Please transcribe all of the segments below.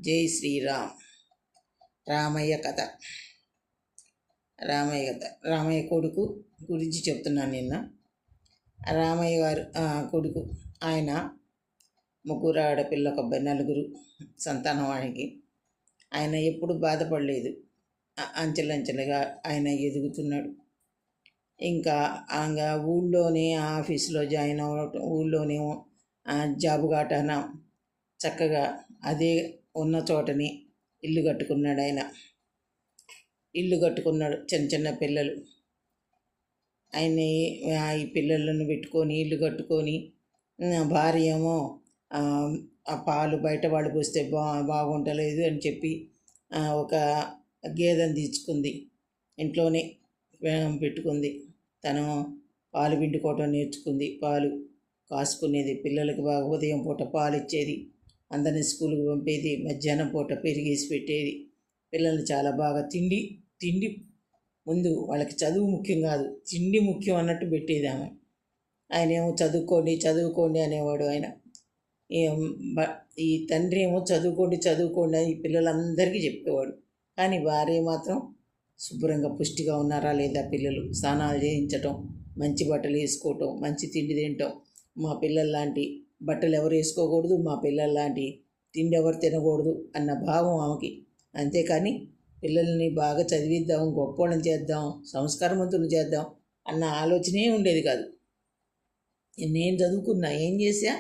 జై శ్రీరామ్. రామయ్య కథ. రామయ్య కొడుకు గురించి చెప్తున్నాను. నిన్న రామయ్య గారు కొడుకు, ఆయన ముగ్గురు ఆడపిల్ల, ఒక అబ్బాయి, నలుగురు సంతానం ఆయనకి. ఆయన ఎప్పుడు బాధపడలేదు. అంచెలంచెలుగా ఆయన ఎదుగుతున్నాడు. ఇంకా ఊళ్ళోనే ఆఫీస్లో జాయిన్ అవ్వటం, ఊళ్ళోనే జాబు కాటాన చక్కగా అదే ఉన్న చోటని ఇల్లు కట్టుకున్నాడు. చిన్న చిన్న పిల్లలు. ఆయన ఈ పిల్లలను పెట్టుకొని ఇల్లు కట్టుకొని, భార్య ఏమో ఆ పాలు బయట వాళ్ళు పోస్తే బాగుంటలేదు అని చెప్పి ఒక గేదెని తీసుకుంది, ఇంట్లోనే పెట్టుకుంది. తను పాలు పిండుకోవటం నేర్చుకుంది, పాలు కాసుకునేది, పిల్లలకు బాగా ఉదయం పూట పాలు ఇచ్చేది, అందరినీ స్కూల్కి పంపేది, మధ్యాహ్నం పూట పెరిగేసి పెట్టేది. పిల్లల్ని చాలా బాగా తిండి ముందు వాళ్ళకి చదువు ముఖ్యం కాదు, తిండి ముఖ్యం అన్నట్టు పెట్టేది ఆమె. ఆయన ఏమో చదువుకోండి అనేవాడు. ఆయన ఈ తండ్రి ఏమో చదువుకోండి అని ఈ పిల్లలందరికీ చెప్పేవాడు. కానీ భార్య మాత్రం శుభ్రంగా పుష్టిగా ఉన్నారా లేదా, పిల్లలు స్నానాలు చేయించటం, మంచి బట్టలు వేసుకోవటం, మంచి తిండి తినటం, మా పిల్లల్లాంటి బట్టలు ఎవరు వేసుకోకూడదు, మా పిల్లల్లాంటి తిండి ఎవరు తినకూడదు అన్న భావం ఆమెకి. అంతేకాని పిల్లల్ని బాగా చదివిద్దాం, గొప్పవాళ్ళని చేద్దాం, సంస్కారవంతులు చేద్దాం అన్న ఆలోచనే ఉండేది కాదు. నేను చదువుకున్నా, ఏం చేసా,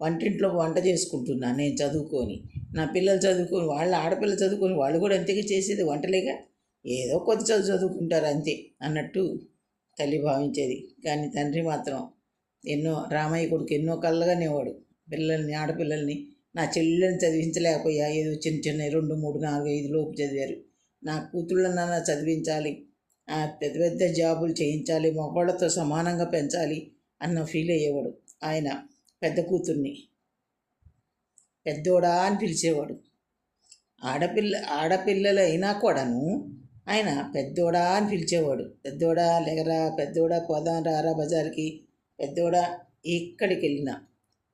వంటింట్లో వంట చేసుకుంటున్నా నేను చదువుకొని, నా పిల్లలు చదువుకొని, వాళ్ళ ఆడపిల్లలు చదువుకొని వాళ్ళు కూడా అంతేగా చేసేది, వంటలేగా, ఏదో కొద్ది చదువుకుంటారు అంతే అన్నట్టు తల్లి భావించేది. కానీ తండ్రి మాత్రం రామయ్య కొడుకు ఎన్నో కళ్ళగానేవాడు. ఆడపిల్లల్ని, నా చెల్లెల్ని చదివించలేకపోయా, ఏదో చిన్న 2, 3, 4, 5 లోపు చదివారు, నా కూతుళ్ళనన్నా చదివించాలి, పెద్ద పెద్ద జాబులు చేయించాలి, మగవాళ్ళతో సమానంగా పెంచాలి అన్న ఫీల్ అయ్యేవాడు. ఆయన పెద్ద కూతుర్ని పెద్దోడా అని పిలిచేవాడు. ఆడపిల్లలు అయినా కూడాను ఆయన పెద్దోడా అని పిలిచేవాడు. పెద్దోడా లేగరా, పెద్దోడా పోదాం రారా బజార్కి, పెద్దోడా. ఎక్కడికి వెళ్ళినా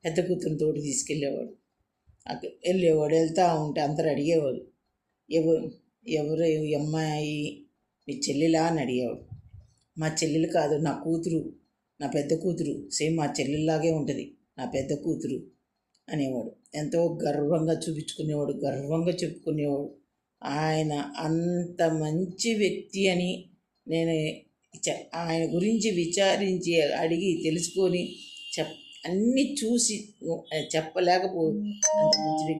పెద్ద కూతురుని తోటి తీసుకెళ్ళేవాడు. వెళ్తూ ఉంటే అందరూ అడిగేవాడు, ఎవరు అమ్మాయి, మీ చెల్లెలా అని అడిగేవాడు. మా చెల్లెలు కాదు, నా కూతురు, నా పెద్ద కూతురు, సేమ్ మా చెల్లెల్లాగే ఉంటుంది, నా పెద్ద కూతురు అనేవాడు. ఎంతో గర్వంగా చెప్పుకునేవాడు. ఆయన అంత మంచి వ్యక్తి అని నేను ఆయన గురించి విచారించి అడిగి తెలుసుకొని అన్నీ చూసి చెప్పలేకపో అంత మంచి వ్యక్తి.